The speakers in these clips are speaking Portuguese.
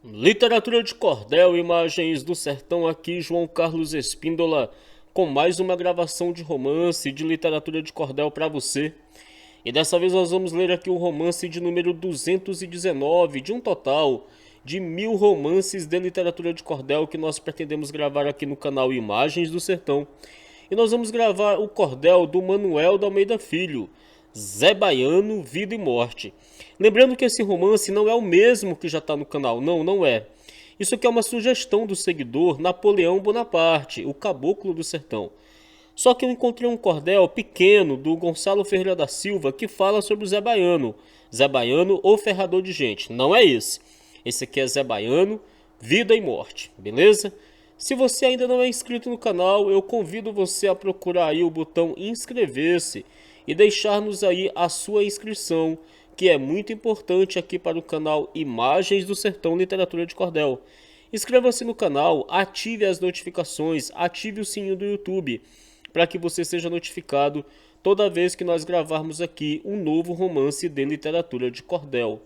Literatura de cordel, imagens do sertão, aqui João Carlos Espíndola, com mais uma gravação de romance de literatura de cordel para você. E dessa vez nós vamos ler aqui o romance de número 219, de um total de 1000 romances de literatura de cordel que nós pretendemos gravar aqui no canal Imagens do Sertão. E nós vamos gravar o cordel do Manuel de Almeida Filho, Zé Baiano, Vida e Morte. Lembrando que esse romance não é o mesmo que já está no canal, não é. Isso aqui é uma sugestão do seguidor Napoleão Bonaparte, o Caboclo do Sertão. Só que eu encontrei um cordel pequeno do Gonçalo Ferreira da Silva que fala sobre o Zé Baiano. Zé Baiano, o ferrador de gente. Não é esse. Esse aqui é Zé Baiano, Vida e Morte, beleza? Se você ainda não é inscrito no canal, eu convido você a procurar aí o botão inscrever-se e deixar-nos aí a sua inscrição, que é muito importante aqui para o canal Imagens do Sertão Literatura de Cordel. Inscreva-se no canal, ative as notificações, ative o sininho do YouTube, para que você seja notificado toda vez que nós gravarmos aqui um novo romance de literatura de cordel.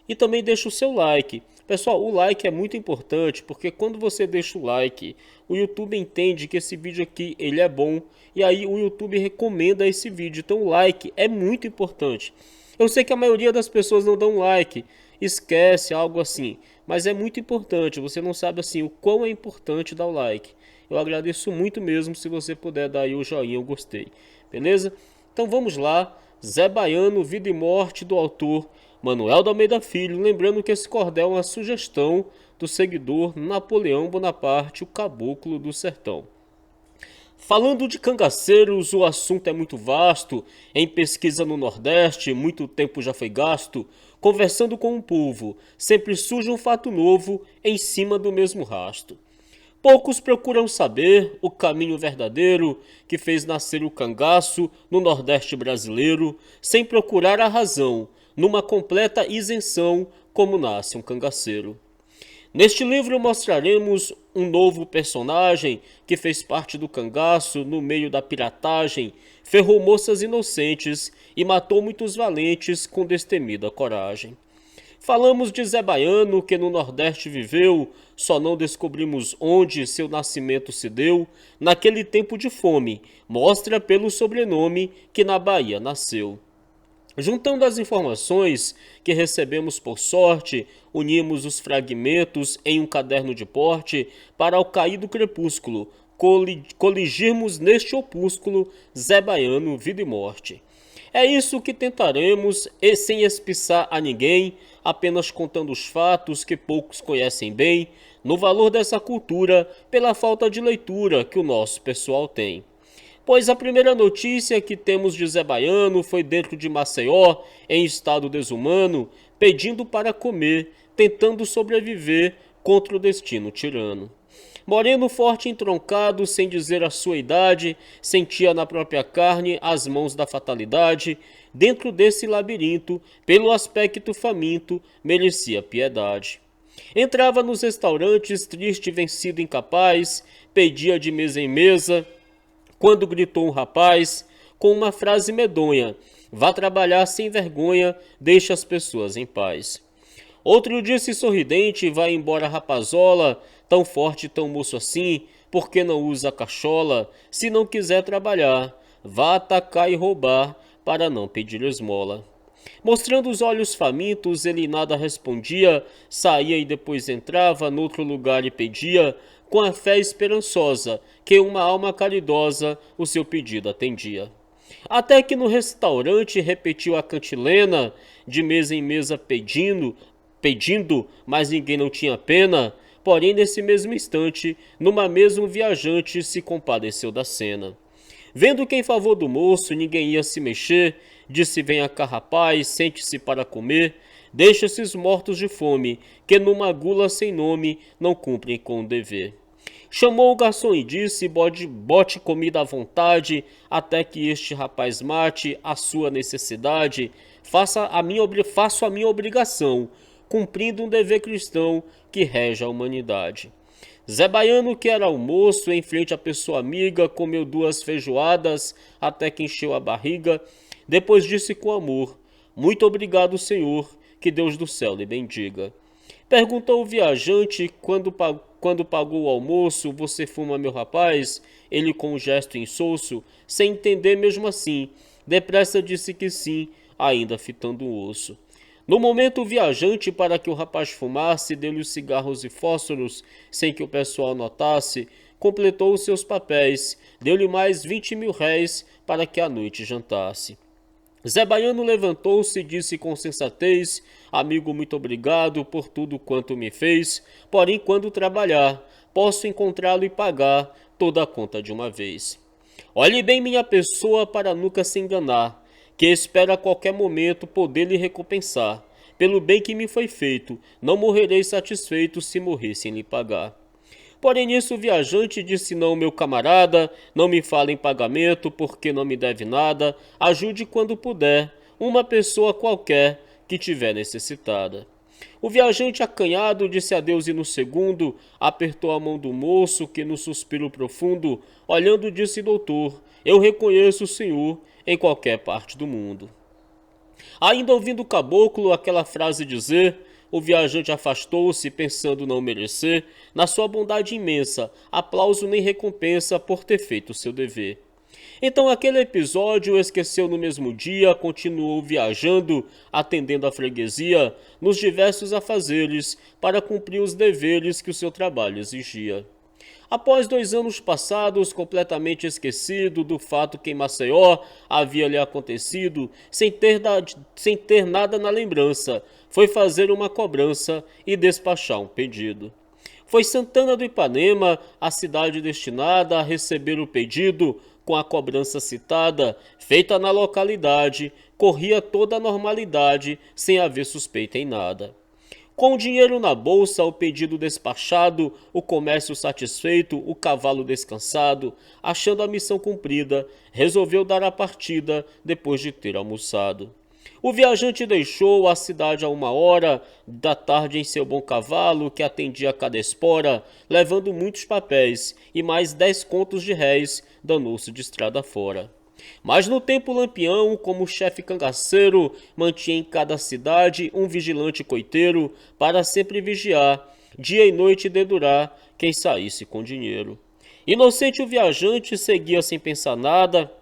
E também deixa o seu like. Pessoal, o like é muito importante porque quando você deixa o like, o YouTube entende que esse vídeo aqui ele é bom e aí o YouTube recomenda esse vídeo. Então o like é muito importante. Eu sei que a maioria das pessoas não dão like, esquece algo assim, mas é muito importante. Você não sabe assim o quão é importante dar o like. Eu agradeço muito mesmo se você puder dar aí o joinha, eu gostei. Beleza? Então vamos lá. Zé Baiano, Vida e Morte, do autor Manuel de Almeida Filho. Lembrando que esse cordel é uma sugestão do seguidor Napoleão Bonaparte, o Caboclo do Sertão. Falando de cangaceiros, o assunto é muito vasto. Em pesquisa no Nordeste, muito tempo já foi gasto. Conversando com o povo, sempre surge um fato novo em cima do mesmo rasto. Poucos procuram saber o caminho verdadeiro que fez nascer o cangaço no Nordeste brasileiro, sem procurar a razão, numa completa isenção, como nasce um cangaceiro. Neste livro mostraremos um novo personagem que fez parte do cangaço no meio da piratagem, ferrou moças inocentes e matou muitos valentes com destemida coragem. Falamos de Zé Baiano, que no Nordeste viveu, só não descobrimos onde seu nascimento se deu, naquele tempo de fome, mostra pelo sobrenome que na Bahia nasceu. Juntando as informações que recebemos por sorte, unimos os fragmentos em um caderno de porte para ao cair do crepúsculo, coligirmos neste opúsculo Zé Baiano, Vida e Morte. É isso que tentaremos, e sem espiçar a ninguém, apenas contando os fatos que poucos conhecem bem, no valor dessa cultura, pela falta de leitura que o nosso pessoal tem. Pois a primeira notícia que temos de Zé Baiano foi dentro de Maceió, em estado desumano, pedindo para comer, tentando sobreviver contra o destino tirano. Moreno forte e entroncado, sem dizer a sua idade, sentia na própria carne as mãos da fatalidade. Dentro desse labirinto, pelo aspecto faminto, merecia piedade. Entrava nos restaurantes, triste, vencido, incapaz, pedia de mesa em mesa, quando gritou um rapaz, com uma frase medonha: vá trabalhar sem vergonha, deixe as pessoas em paz. Outro disse sorridente: vai embora rapazola, tão forte, tão moço assim, por que não usa cachola? Se não quiser trabalhar, vá atacar e roubar, para não pedir esmola. Mostrando os olhos famintos, ele nada respondia, saía e depois entrava noutro lugar e pedia, com a fé esperançosa, que uma alma caridosa o seu pedido atendia. Até que no restaurante repetiu a cantilena, de mesa em mesa pedindo, mas ninguém não tinha pena. Porém, nesse mesmo instante, numa mesa um viajante se compadeceu da cena. Vendo que em favor do moço ninguém ia se mexer, disse: venha cá rapaz, sente-se para comer, deixa esses mortos de fome, que numa gula sem nome não cumprem com o dever. Chamou o garçom e disse: bote comida à vontade, até que este rapaz mate a sua necessidade. Faço a minha obrigação, cumprindo um dever cristão que rege a humanidade. Zé Baiano, que era almoço, em frente à pessoa amiga, comeu 2 feijoadas, até que encheu a barriga. Depois disse com amor: muito obrigado, Senhor, que Deus do céu lhe bendiga. Perguntou o viajante quando pagou o almoço: você fuma, meu rapaz? Ele, com um gesto insosso, sem entender mesmo assim, depressa disse que sim, ainda fitando o osso. No momento, o viajante, para que o rapaz fumasse, deu-lhe os cigarros e fósforos, sem que o pessoal notasse, completou os seus papéis, deu-lhe mais 20.000 réis para que à noite jantasse. Zé Baiano levantou-se e disse com sensatez: amigo, muito obrigado por tudo quanto me fez, porém, quando trabalhar, posso encontrá-lo e pagar toda a conta de uma vez. Olhe bem minha pessoa para nunca se enganar, que espero a qualquer momento poder lhe recompensar. Pelo bem que me foi feito, não morrerei satisfeito se morrer sem lhe pagar. Porém nisso o viajante disse: não, meu camarada, não me fale em pagamento, porque não me deve nada, ajude quando puder, uma pessoa qualquer que tiver necessitada. O viajante acanhado disse adeus e no segundo apertou a mão do moço que no suspiro profundo, olhando disse: doutor, eu reconheço o senhor em qualquer parte do mundo. Ainda ouvindo o caboclo aquela frase dizer, o viajante afastou-se, pensando não merecer, na sua bondade imensa, aplauso nem recompensa por ter feito o seu dever. Então aquele episódio esqueceu no mesmo dia, continuou viajando, atendendo a freguesia, nos diversos afazeres, para cumprir os deveres que o seu trabalho exigia. Após 2 anos passados, completamente esquecido do fato que em Maceió havia lhe acontecido, sem ter nada na lembrança, foi fazer uma cobrança e despachar um pedido. Foi Santana do Ipanema, a cidade destinada a receber o pedido, com a cobrança citada, feita na localidade, corria toda a normalidade, sem haver suspeita em nada. Com o dinheiro na bolsa, o pedido despachado, o comércio satisfeito, o cavalo descansado, achando a missão cumprida, resolveu dar a partida depois de ter almoçado. O viajante deixou a cidade a 1 hora da tarde em seu bom cavalo, que atendia a cada espora, levando muitos papéis e mais 10 contos de réis, danou-se de estrada fora. Mas no tempo Lampião, como chefe cangaceiro, mantinha em cada cidade um vigilante coiteiro para sempre vigiar, dia e noite dedurar quem saísse com dinheiro. Inocente o viajante seguia sem pensar nada,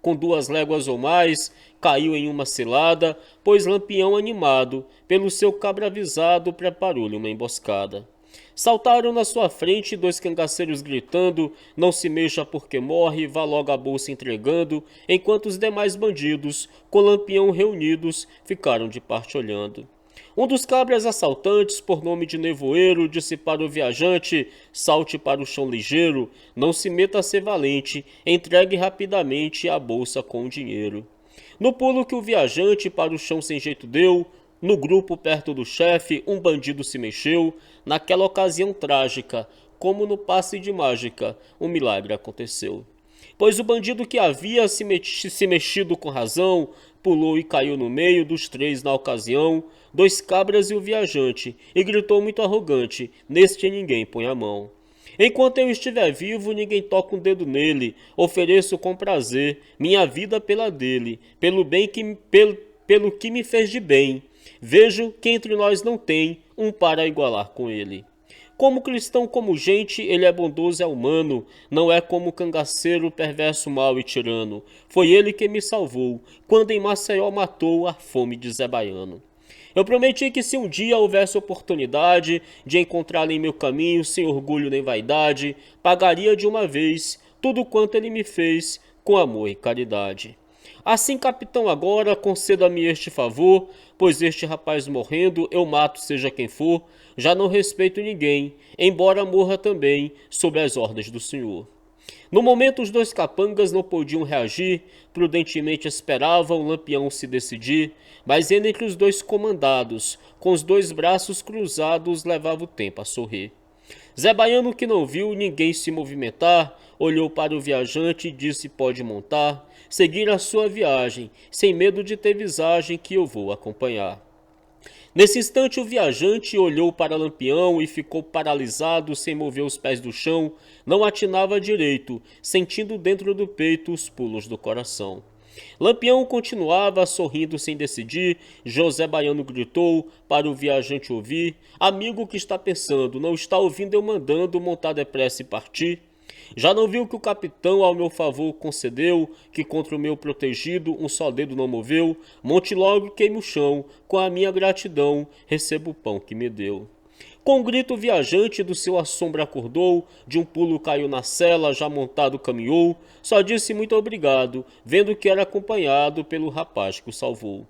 com 2 léguas ou mais, caiu em uma cilada, pois Lampião animado, pelo seu cabra avisado, preparou-lhe uma emboscada. Saltaram na sua frente 2 cangaceiros gritando: não se mexa porque morre, vá logo a bolsa entregando, enquanto os demais bandidos, com Lampião reunidos, ficaram de parte olhando. Um dos cabras assaltantes, por nome de Nevoeiro, disse para o viajante: salte para o chão ligeiro, não se meta a ser valente, entregue rapidamente a bolsa com o dinheiro. No pulo que o viajante para o chão sem jeito deu, no grupo perto do chefe, um bandido se mexeu. Naquela ocasião trágica, como no passe de mágica, um milagre aconteceu. Pois o bandido que havia se mexido com razão, pulou e caiu no meio dos 3 na ocasião, 2 cabras e o viajante, e gritou muito arrogante: neste ninguém põe a mão. Enquanto eu estiver vivo, ninguém toca um dedo nele, ofereço com prazer minha vida pela dele, pelo que me fez de bem. Vejo que entre nós não tem um para igualar com ele. Como cristão, como gente, ele é bondoso e é humano, não é como cangaceiro, perverso, mau e tirano. Foi ele que me salvou, quando em Maceió matou a fome de Zé Baiano. Eu prometi que se um dia houvesse oportunidade de encontrá-lo em meu caminho, sem orgulho nem vaidade, pagaria de uma vez tudo quanto ele me fez, com amor e caridade. Assim, capitão, agora conceda-me este favor, pois este rapaz morrendo, eu mato seja quem for, já não respeito ninguém, embora morra também, sob as ordens do senhor. No momento os 2 capangas não podiam reagir, prudentemente esperavam o Lampião se decidir, mas entre os 2 comandados, com os 2 braços cruzados, levava o tempo a sorrir. Zé Baiano, que não viu ninguém se movimentar, olhou para o viajante e disse: pode montar, seguir a sua viagem, sem medo de ter visagem que eu vou acompanhar. Nesse instante o viajante olhou para Lampião e ficou paralisado, sem mover os pés do chão, não atinava direito, sentindo dentro do peito os pulos do coração. Lampião continuava sorrindo sem decidir. José Baiano gritou para o viajante ouvir: amigo que está pensando, não está ouvindo eu mandando montar depressa e partir? Já não viu que o capitão ao meu favor concedeu, que contra o meu protegido um só dedo não moveu? Monte logo e queime o chão, com a minha gratidão recebo o pão que me deu. Com um grito viajante do seu assombro acordou, de um pulo caiu na cela, já montado caminhou, só disse muito obrigado, vendo que era acompanhado pelo rapaz que o salvou.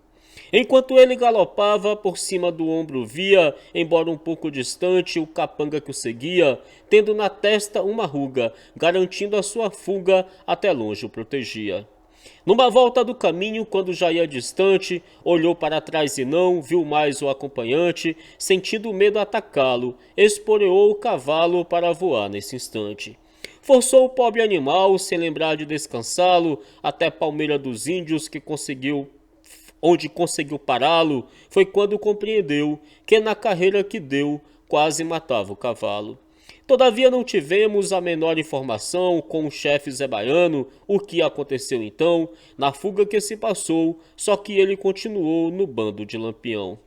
Enquanto ele galopava, por cima do ombro via, embora um pouco distante, o capanga que o seguia, tendo na testa uma ruga, garantindo a sua fuga, até longe o protegia. Numa volta do caminho, quando já ia distante, olhou para trás e não viu mais o acompanhante, sentindo medo atacá-lo, esporeou o cavalo para voar nesse instante. Forçou o pobre animal, sem lembrar de descansá-lo, até Palmeira dos Índios, onde conseguiu pará-lo, foi quando compreendeu que na carreira que deu, quase matava o cavalo. Todavia não tivemos a menor informação com o chefe Zé Baiano o que aconteceu então, na fuga que se passou, só que ele continuou no bando de Lampião.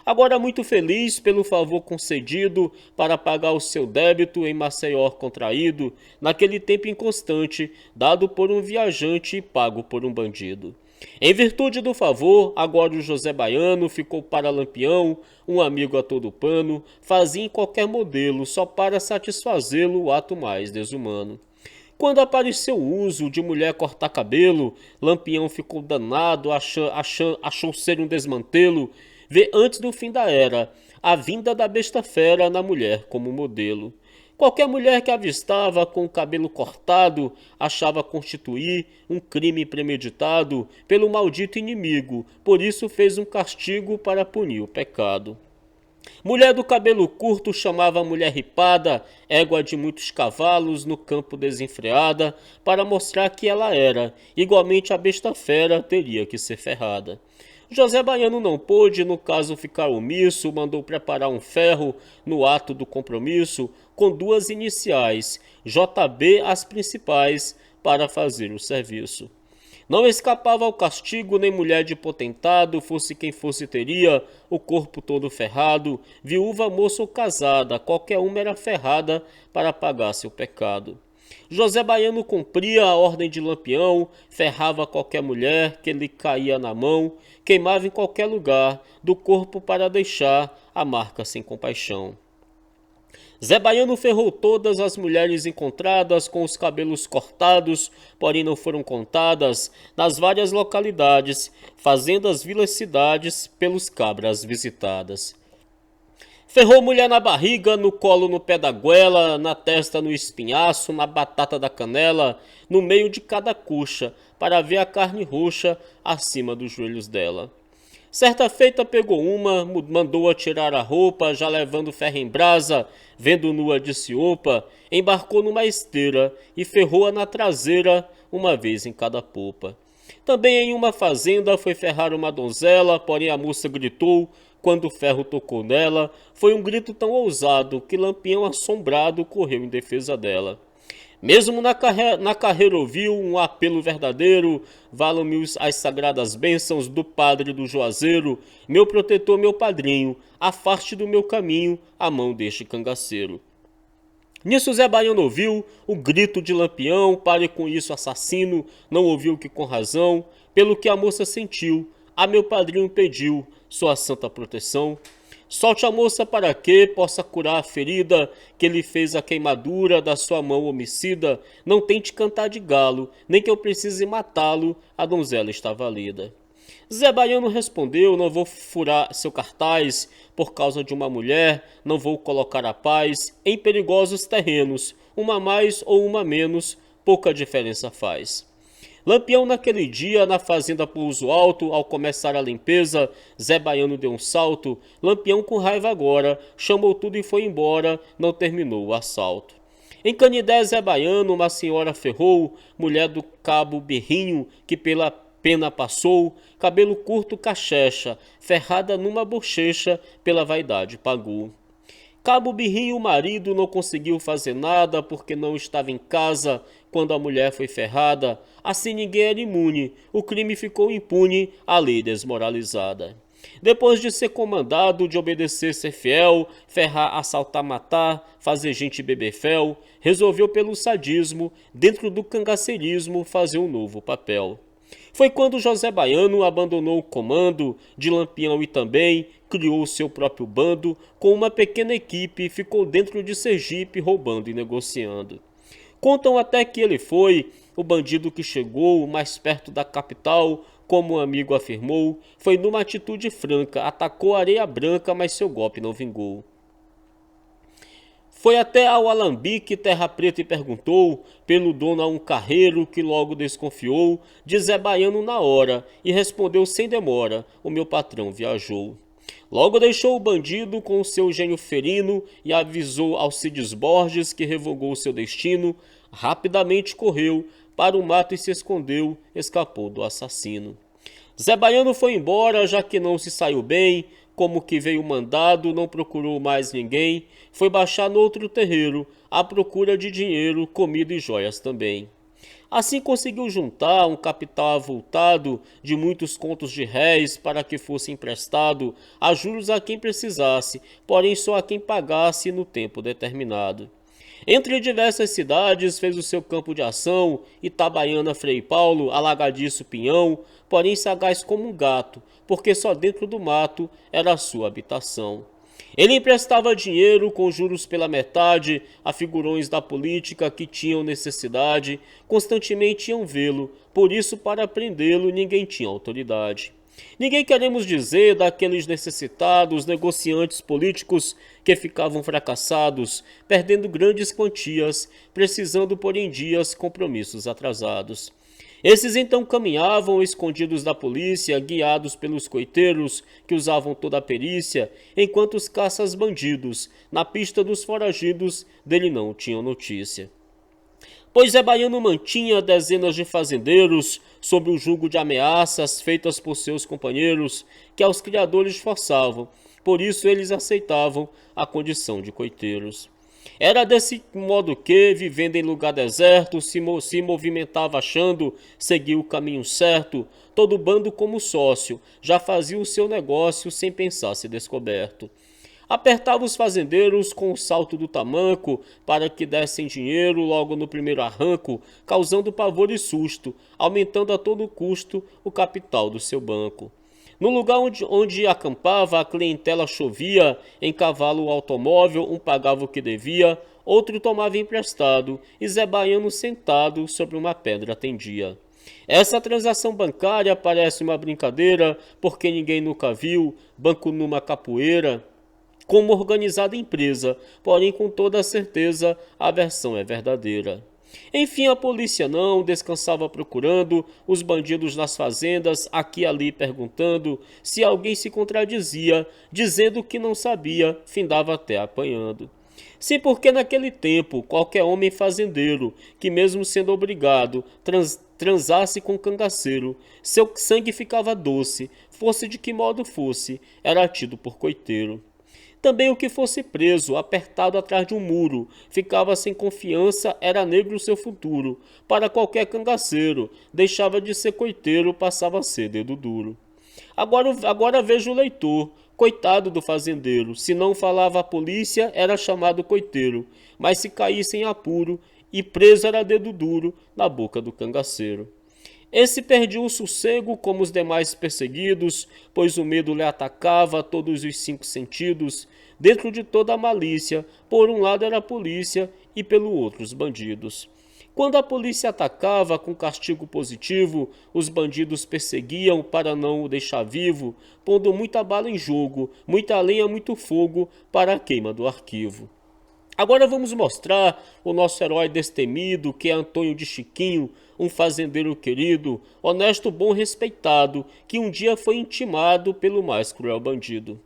Agora muito feliz pelo favor concedido para pagar o seu débito em Maceió contraído, naquele tempo inconstante, dado por um viajante e pago por um bandido. Em virtude do favor, agora o José Baiano ficou para Lampião, um amigo a todo pano, fazia em qualquer modelo, só para satisfazê-lo o ato mais desumano. Quando apareceu o uso de mulher cortar cabelo, Lampião ficou danado, achou ser um desmantelo, vê antes do fim da era, a vinda da besta fera na mulher como modelo. Qualquer mulher que avistava com o cabelo cortado achava constituir um crime premeditado pelo maldito inimigo, por isso fez um castigo para punir o pecado. Mulher do cabelo curto chamava a mulher ripada, égua de muitos cavalos no campo desenfreada, para mostrar que ela era, igualmente a besta fera teria que ser ferrada. José Baiano não pôde, no caso, ficar omisso, mandou preparar um ferro no ato do compromisso, com duas iniciais, JB as principais, para fazer o serviço. Não escapava ao castigo nem mulher de potentado, fosse quem fosse teria, o corpo todo ferrado, viúva, moça ou casada, qualquer uma era ferrada para pagar seu pecado. José Baiano cumpria a ordem de Lampião, ferrava qualquer mulher que lhe caía na mão, queimava em qualquer lugar do corpo para deixar a marca sem compaixão. Zé Baiano ferrou todas as mulheres encontradas com os cabelos cortados, porém não foram contadas, nas várias localidades, fazendas, vilas, cidades, pelos cabras visitadas. Ferrou mulher na barriga, no colo, no pé da goela, na testa, no espinhaço, na batata da canela, no meio de cada coxa, para ver a carne roxa acima dos joelhos dela. Certa feita pegou uma, mandou-a tirar a roupa, já levando ferro em brasa, vendo nua disse opa, embarcou numa esteira e ferrou-a na traseira, uma vez em cada popa. Também em uma fazenda foi ferrar uma donzela, porém a moça gritou, quando o ferro tocou nela, foi um grito tão ousado que Lampião assombrado correu em defesa dela. Mesmo na carreira ouviu um apelo verdadeiro, valam-me as sagradas bênçãos do padre do Juazeiro, meu protetor, meu padrinho, afaste do meu caminho a mão deste cangaceiro. Nisso Zé Baiano ouviu o grito de Lampião, pare com isso assassino, não ouviu que com razão, pelo que a moça sentiu, a meu padrinho pediu sua santa proteção. Solte a moça para que possa curar a ferida que lhe fez a queimadura da sua mão homicida. Não tente cantar de galo, nem que eu precise matá-lo, a donzela está valida. Zé Baiano respondeu, não vou furar seu cartaz por causa de uma mulher, não vou colocar a paz em perigosos terrenos, uma mais ou uma menos, pouca diferença faz. Lampião naquele dia, na fazenda Pouso Alto, ao começar a limpeza, Zé Baiano deu um salto, Lampião com raiva agora, chamou tudo e foi embora, não terminou o assalto. Em Canidé, Zé Baiano, uma senhora ferrou, mulher do cabo Berrinho, que pela pena passou, cabelo curto cachecha, ferrada numa bochecha, pela vaidade pagou. Cabo Birrinho, o marido, não conseguiu fazer nada porque não estava em casa, quando a mulher foi ferrada. Assim ninguém era imune, o crime ficou impune, a lei desmoralizada. Depois de ser comandado de obedecer, ser fiel, ferrar, assaltar, matar, fazer gente beber fel, resolveu pelo sadismo, dentro do cangaceirismo, fazer um novo papel. Foi quando José Baiano abandonou o comando de Lampião e também criou seu próprio bando, com uma pequena equipe, ficou dentro de Sergipe roubando e negociando. Contam até que ele foi o bandido que chegou mais perto da capital, como um amigo afirmou, foi numa atitude franca, atacou a areia branca, mas seu golpe não vingou. Foi até ao Alambique, Terra Preta, e perguntou pelo dono a um carreiro que logo desconfiou de Zé Baiano na hora e respondeu sem demora, o meu patrão viajou. Logo deixou o bandido com o seu gênio ferino e avisou Alcides Borges que revogou seu destino, rapidamente correu para o mato e se escondeu, escapou do assassino. Zé Baiano foi embora, já que não se saiu bem, como que veio mandado, não procurou mais ninguém, foi baixar no outro terreiro, à procura de dinheiro, comida e joias também. Assim conseguiu juntar um capital avultado de muitos contos de réis para que fosse emprestado a juros a quem precisasse, porém só a quem pagasse no tempo determinado. Entre diversas cidades fez o seu campo de ação, Itabaiana, Frei Paulo, Alagadiço, Pinhão, porém sagaz como um gato, porque só dentro do mato era a sua habitação. Ele emprestava dinheiro com juros pela metade a figurões da política que tinham necessidade, constantemente iam vê-lo, por isso para prendê-lo ninguém tinha autoridade. Ninguém queremos dizer daqueles necessitados negociantes políticos que ficavam fracassados, perdendo grandes quantias, precisando pôr em dias compromissos atrasados. Esses então caminhavam escondidos da polícia, guiados pelos coiteiros que usavam toda a perícia, enquanto os caças bandidos, na pista dos foragidos, dele não tinham notícia. Pois Zé Baiano mantinha dezenas de fazendeiros sob o jugo de ameaças feitas por seus companheiros, que aos criadores forçavam, por isso eles aceitavam a condição de coiteiros. Era desse modo que, vivendo em lugar deserto, se movimentava achando seguir o caminho certo, todo bando como sócio, já fazia o seu negócio sem pensar ser descoberto. Apertava os fazendeiros com o salto do tamanco para que dessem dinheiro logo no primeiro arranco, causando pavor e susto, aumentando a todo custo o capital do seu banco. No lugar onde acampava, a clientela chovia, em cavalo automóvel, um pagava o que devia, outro tomava emprestado, e Zé Baiano sentado sobre uma pedra atendia. Essa transação bancária parece uma brincadeira, porque ninguém nunca viu, banco numa capoeira, como organizada empresa, porém com toda certeza a versão é verdadeira. Enfim, a polícia não descansava procurando os bandidos nas fazendas, aqui e ali perguntando se alguém se contradizia, dizendo que não sabia, findava até apanhando. Sim, porque naquele tempo, qualquer homem fazendeiro, que mesmo sendo obrigado, transasse com cangaceiro, seu sangue ficava doce, fosse de que modo fosse, era tido por coiteiro. Também o que fosse preso, apertado atrás de um muro, ficava sem confiança, era negro o seu futuro. Para qualquer cangaceiro, deixava de ser coiteiro, passava a ser dedo duro. Agora veja o leitor, coitado do fazendeiro. Se não falava a polícia, era chamado coiteiro. Mas se caísse em apuro, e preso era dedo duro na boca do cangaceiro. Esse perdia o sossego como os demais perseguidos, pois o medo lhe atacava todos os 5 sentidos, dentro de toda a malícia, por um lado era a polícia e pelo outro os bandidos. Quando a polícia atacava com castigo positivo, os bandidos perseguiam para não o deixar vivo, pondo muita bala em jogo, muita lenha, muito fogo para a queima do arquivo. Agora vamos mostrar o nosso herói destemido, que é Antônio de Chiquinho, um fazendeiro querido, honesto, bom, respeitado, que um dia foi intimado pelo mais cruel bandido.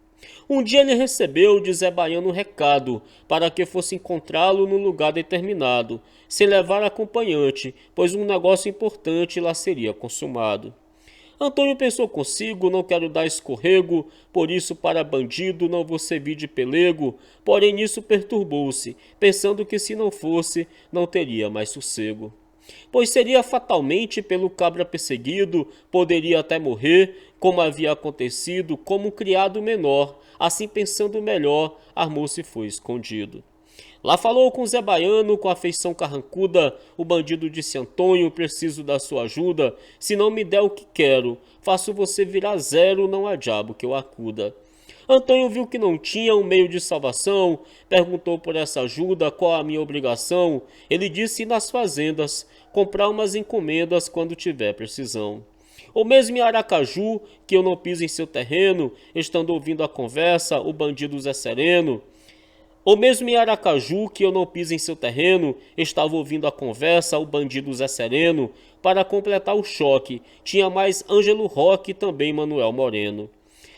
Um dia ele recebeu de Zé Baiano um recado, para que fosse encontrá-lo num lugar determinado, sem levar acompanhante, pois um negócio importante lá seria consumado. Antônio pensou consigo, não quero dar escorrego, por isso para bandido não vou servir de pelego, porém nisso perturbou-se, pensando que se não fosse, não teria mais sossego. pois seria fatalmente pelo cabra perseguido, poderia até morrer, como havia acontecido, como um criado menor. Assim pensando melhor, armou-se e foi escondido. Lá falou com Zé Baiano, com a feição carrancuda. O bandido disse: Antônio, preciso da sua ajuda. Se não me der o que quero, faço você virar zero, não há diabo que eu acuda. Antônio viu que não tinha um meio de salvação, perguntou por essa ajuda, qual a minha obrigação. Ele disse: ir nas fazendas, comprar umas encomendas quando tiver precisão. Ou mesmo em Aracaju, que eu não piso em seu terreno, estando ouvindo a conversa, o bandido Zé Sereno. Ou mesmo em Aracaju, que eu não piso em seu terreno, estava ouvindo a conversa, o bandido Zé Sereno. Para completar o choque, tinha mais Ângelo Roque e também Manuel Moreno.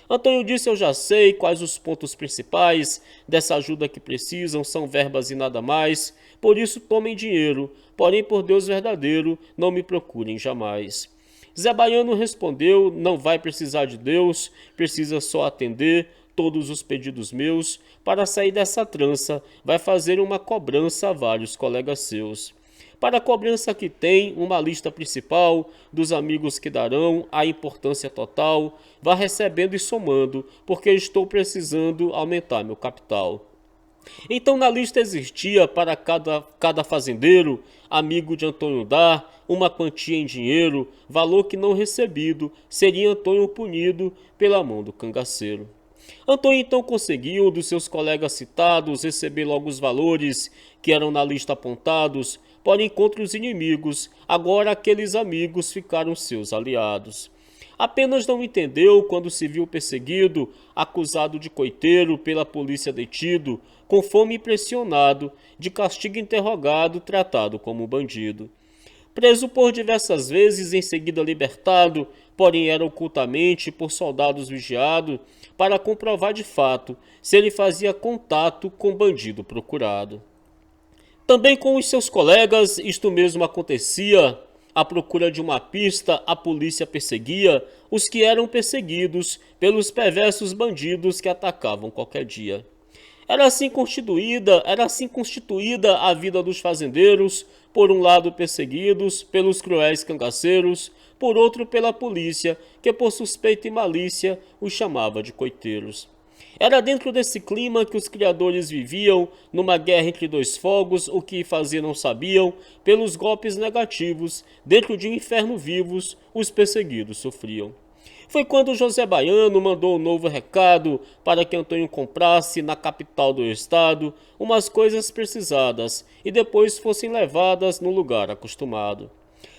Antônio disse: eu já sei quais os pontos principais dessa ajuda que precisam, são verbas e nada mais. Por isso tomem dinheiro, porém por Deus verdadeiro, não me procurem jamais. Zé Baiano respondeu: não vai precisar de Deus, precisa só atender todos os pedidos meus. Para sair dessa trança, vai fazer uma cobrança a vários colegas seus. Para a cobrança que tem, uma lista principal dos amigos que darão a importância total. Vá recebendo e somando, porque estou precisando aumentar meu capital. Então na lista existia para cada fazendeiro, amigo de Antônio dar, uma quantia em dinheiro, valor que não recebido, seria Antônio punido pela mão do cangaceiro. Antônio então conseguiu dos seus colegas citados receber logo os valores que eram na lista apontados, porém contra os inimigos, agora aqueles amigos ficaram seus aliados. Apenas não entendeu quando se viu perseguido, acusado de coiteiro, pela polícia detido, com fome e pressionado, de castigo interrogado, tratado como bandido. Preso por diversas vezes, em seguida libertado, porém era ocultamente por soldados vigiado, para comprovar de fato se ele fazia contato com bandido procurado. Também com os seus colegas isto mesmo acontecia. À procura de uma pista, a polícia perseguia os que eram perseguidos pelos perversos bandidos que atacavam qualquer dia. Era assim constituída a vida dos fazendeiros, por um lado perseguidos pelos cruéis cangaceiros, por outro pela polícia, que por suspeita e malícia os chamava de coiteiros. Era dentro desse clima que os criadores viviam, numa guerra entre dois fogos, o que fazer não sabiam, pelos golpes negativos, dentro de um inferno vivos, os perseguidos sofriam. Foi quando José Baiano mandou um novo recado para que Antônio comprasse na capital do estado umas coisas precisadas e depois fossem levadas no lugar acostumado.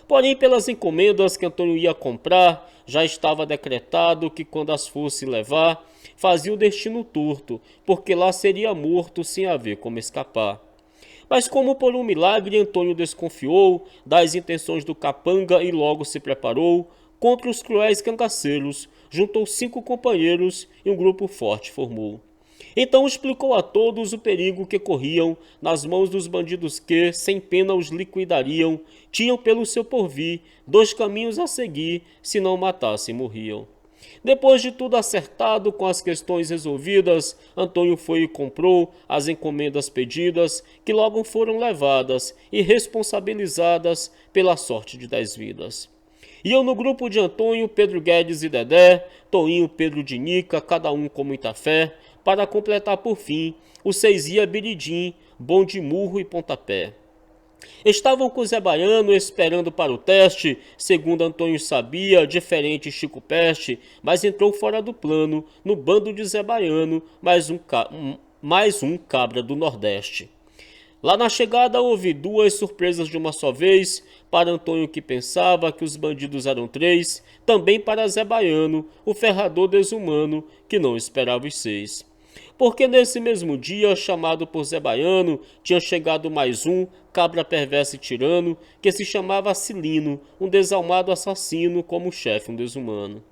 Porém, pelas encomendas que Antônio ia comprar, já estava decretado que quando as fosse levar, fazia o destino torto, porque lá seria morto sem haver como escapar. Mas como por um milagre Antônio desconfiou das intenções do capanga e logo se preparou contra os cruéis cangaceiros, juntou 5 companheiros e um grupo forte formou. Então explicou a todos o perigo que corriam nas mãos dos bandidos que, sem pena, os liquidariam. Tinham pelo seu porvir 2 caminhos a seguir, se não matassem morriam. Depois de tudo acertado, com as questões resolvidas, Antônio foi e comprou as encomendas pedidas, que logo foram levadas e responsabilizadas pela sorte de 10 vidas. Iam no grupo de Antônio, Pedro Guedes e Dedé, Toinho, Pedro de Nica, cada um com muita fé, para completar por fim o 6 ia Biridim, bom de murro e pontapé. Estavam com Zé Baiano esperando para o teste, segundo Antônio sabia, diferente Chico Peste, mas entrou fora do plano, no bando de Zé Baiano, mais um cabra do Nordeste. Lá na chegada houve 2 surpresas de uma só vez, para Antônio que pensava que os bandidos eram 3, também para Zé Baiano, o ferrador desumano, que não esperava os 6. Porque nesse mesmo dia, chamado por Zé Baiano, tinha chegado mais um cabra perverso e tirano, que se chamava Cilino, um desalmado assassino, como chefe um desumano.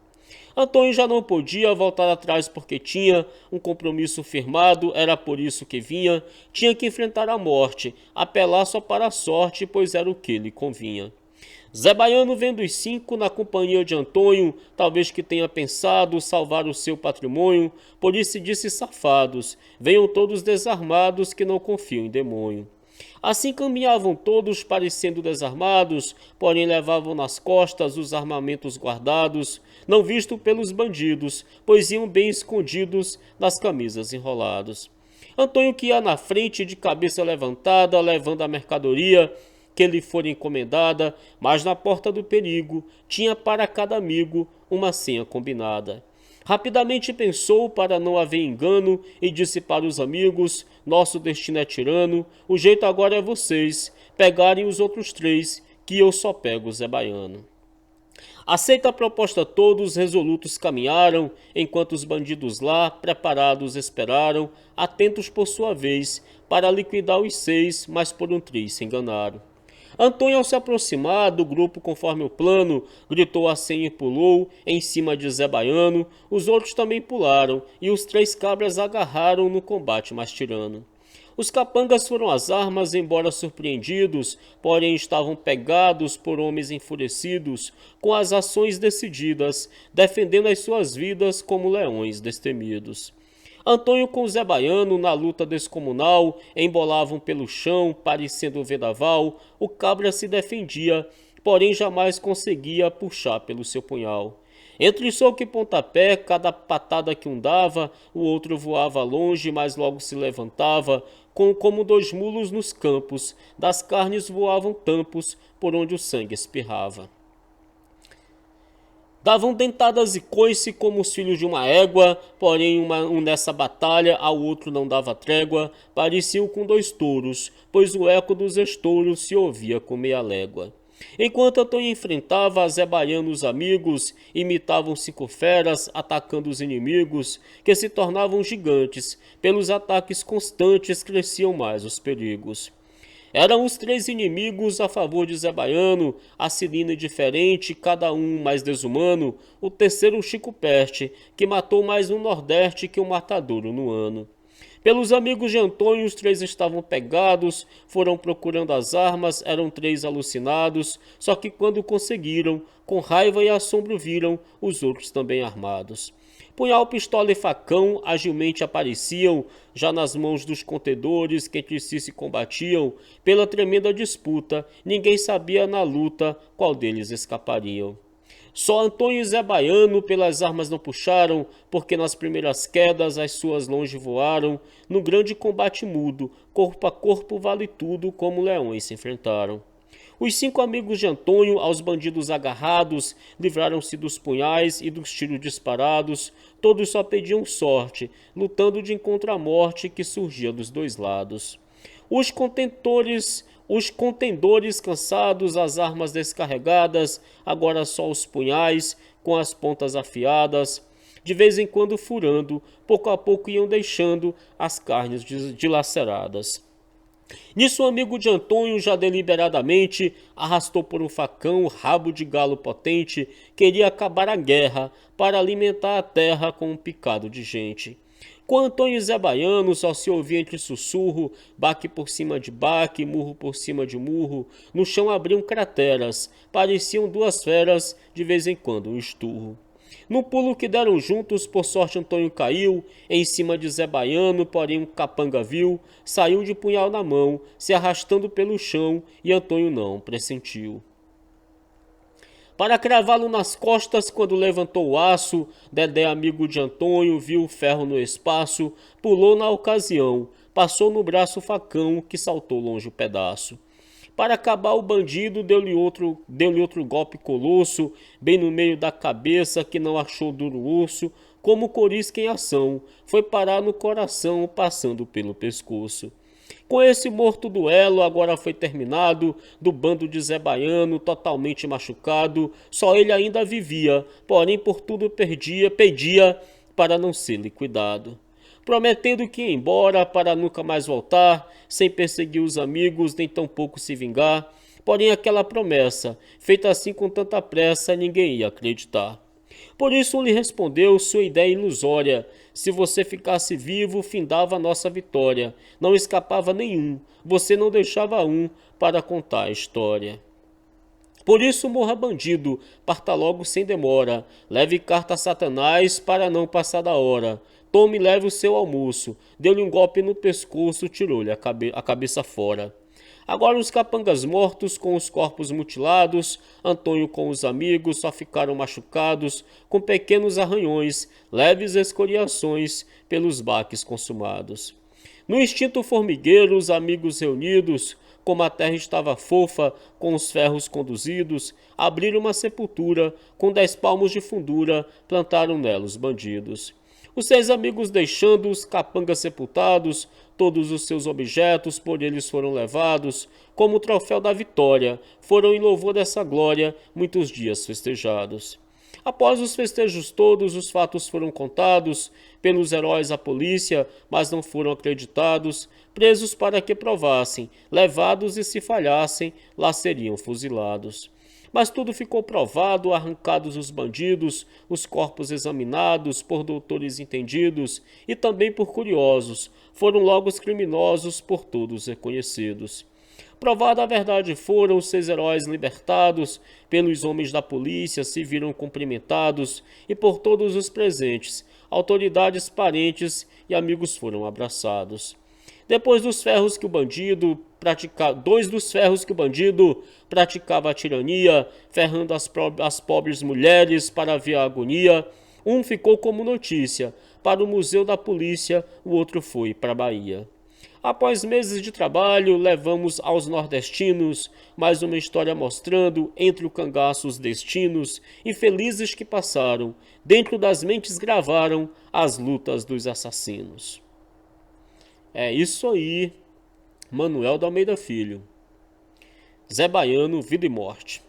Antônio já não podia voltar atrás porque tinha um compromisso firmado, era por isso que vinha, tinha que enfrentar a morte, apelar só para a sorte, pois era o que lhe convinha. Zé Baiano, vendo os 5 na companhia de Antônio, talvez que tenha pensado salvar o seu patrimônio, por isso disse: safados, venham todos desarmados que não confiam em demônio. Assim caminhavam todos parecendo desarmados, porém levavam nas costas os armamentos guardados, não visto pelos bandidos, pois iam bem escondidos nas camisas enrolados. Antônio que ia na frente de cabeça levantada, levando a mercadoria que lhe fora encomendada, mas na porta do perigo tinha para cada amigo uma senha combinada. Rapidamente pensou para não haver engano e disse para os amigos: nosso destino é tirano, o jeito agora é vocês pegarem os outros três, que eu só pego o Zé Baiano. Aceita a proposta, todos resolutos caminharam, enquanto os bandidos lá, preparados, esperaram, atentos por sua vez, para liquidar os seis, mas por um triz se enganaram. Antônio, ao se aproximar do grupo conforme o plano, gritou a senha e pulou em cima de Zé Baiano. Os outros também pularam, e os três cabras agarraram no combate mais tirano. Os capangas foram às armas, embora surpreendidos, porém estavam pegados por homens enfurecidos, com as ações decididas, defendendo as suas vidas como leões destemidos. Antônio com Zé Baiano, na luta descomunal, embolavam pelo chão, parecendo um vendaval. O cabra se defendia, porém jamais conseguia puxar pelo seu punhal. Entre soco e pontapé, cada patada que um dava, o outro voava longe, mas logo se levantava, como dois mulos nos campos, das carnes voavam tampos, por onde o sangue espirrava. Davam dentadas e coice como os filhos de uma égua, porém um nessa batalha ao outro não dava trégua, pareciam com dois touros, pois o eco dos estouros se ouvia com meia légua. Enquanto Antônio enfrentava a Zé Baiano, os amigos imitavam cinco feras, atacando os inimigos, que se tornavam gigantes, pelos ataques constantes cresciam mais os perigos. Eram os três inimigos a favor de Zé Baiano, a cilina diferente, cada um mais desumano, o terceiro Chico Peste, que matou mais um Nordeste que um matadouro no ano. Pelos amigos de Antônio, os três estavam pegados, foram procurando as armas, eram três alucinados, só que quando conseguiram, com raiva e assombro viram os outros também armados. Punhal, pistola e facão agilmente apareciam, já nas mãos dos contendores que entre si se combatiam. Pela tremenda disputa, ninguém sabia na luta qual deles escapariam. Só Antônio e Zé Baiano pelas armas não puxaram, porque nas primeiras quedas as suas longe voaram. No grande combate mudo, corpo a corpo vale tudo, como leões se enfrentaram. Os cinco amigos de Antônio, aos bandidos agarrados, livraram-se dos punhais e dos tiros disparados. Todos só pediam sorte, lutando de encontro à morte que surgia dos dois lados. Os contendores cansados, as armas descarregadas, agora só os punhais, com as pontas afiadas, de vez em quando furando, pouco a pouco iam deixando as carnes dilaceradas. Nisso o amigo de Antônio, já deliberadamente, arrastou por um facão o rabo de galo potente, queria acabar a guerra, para alimentar a terra com um picado de gente. Com Antônio e Zé Baiano só se ouvia entre sussurro, baque por cima de baque, murro por cima de murro, no chão abriam crateras, pareciam duas feras, de vez em quando um esturro. No pulo que deram juntos, por sorte Antônio caiu, em cima de Zé Baiano, porém um capanga viu, saiu de punhal na mão, se arrastando pelo chão, e Antônio não pressentiu. Para cravá-lo nas costas, quando levantou o aço, Dedé, amigo de Antônio, viu o ferro no espaço, pulou na ocasião, passou no braço o facão, que saltou longe o pedaço. Para acabar o bandido, deu-lhe outro golpe colosso, bem no meio da cabeça, que não achou duro osso, como corisca em ação, foi parar no coração, passando pelo pescoço. Com esse morto duelo, agora foi terminado, do bando de Zé Baiano, totalmente machucado, só ele ainda vivia, porém por tudo pedia para não ser liquidado. Prometendo que ia embora para nunca mais voltar, sem perseguir os amigos, nem tampouco se vingar. Porém aquela promessa, feita assim com tanta pressa, ninguém ia acreditar. Por isso lhe respondeu sua ideia ilusória: se você ficasse vivo, findava a nossa vitória. Não escapava nenhum, você não deixava um para contar a história. Por isso morra bandido, parta logo sem demora, leve carta a Satanás para não passar da hora. Tome e leve o seu almoço, deu-lhe um golpe no pescoço, tirou-lhe a cabeça fora. Agora os capangas mortos com os corpos mutilados, Antônio com os amigos só ficaram machucados, com pequenos arranhões, leves escoriações pelos baques consumados. No instinto formigueiro, os amigos reunidos, como a terra estava fofa, com os ferros conduzidos, abriram uma sepultura, com 10 palmos de fundura, plantaram nela os bandidos. Os 6 amigos deixando os capangas sepultados, todos os seus objetos por eles foram levados, como o troféu da vitória, foram em louvor dessa glória muitos dias festejados. Após os festejos todos, os fatos foram contados pelos heróis à polícia, mas não foram acreditados, presos para que provassem, levados e se falhassem, lá seriam fuzilados. Mas tudo ficou provado, arrancados os bandidos, os corpos examinados por doutores entendidos e também por curiosos, foram logo os criminosos por todos reconhecidos. Provada a verdade foram os 6 heróis libertados, pelos homens da polícia se viram cumprimentados e por todos os presentes, autoridades, parentes e amigos foram abraçados. Depois dos ferros que o bandido praticava, 2 dos ferros que o bandido praticava a tirania, ferrando as pobres mulheres para ver a agonia, um ficou como notícia para o Museu da Polícia, o outro foi para a Bahia. Após meses de trabalho, levamos aos nordestinos mais uma história mostrando entre o cangaço os destinos infelizes que passaram, dentro das mentes gravaram as lutas dos assassinos. É isso aí, Manuel de Almeida Filho. Zé Baiano, Vida e Morte.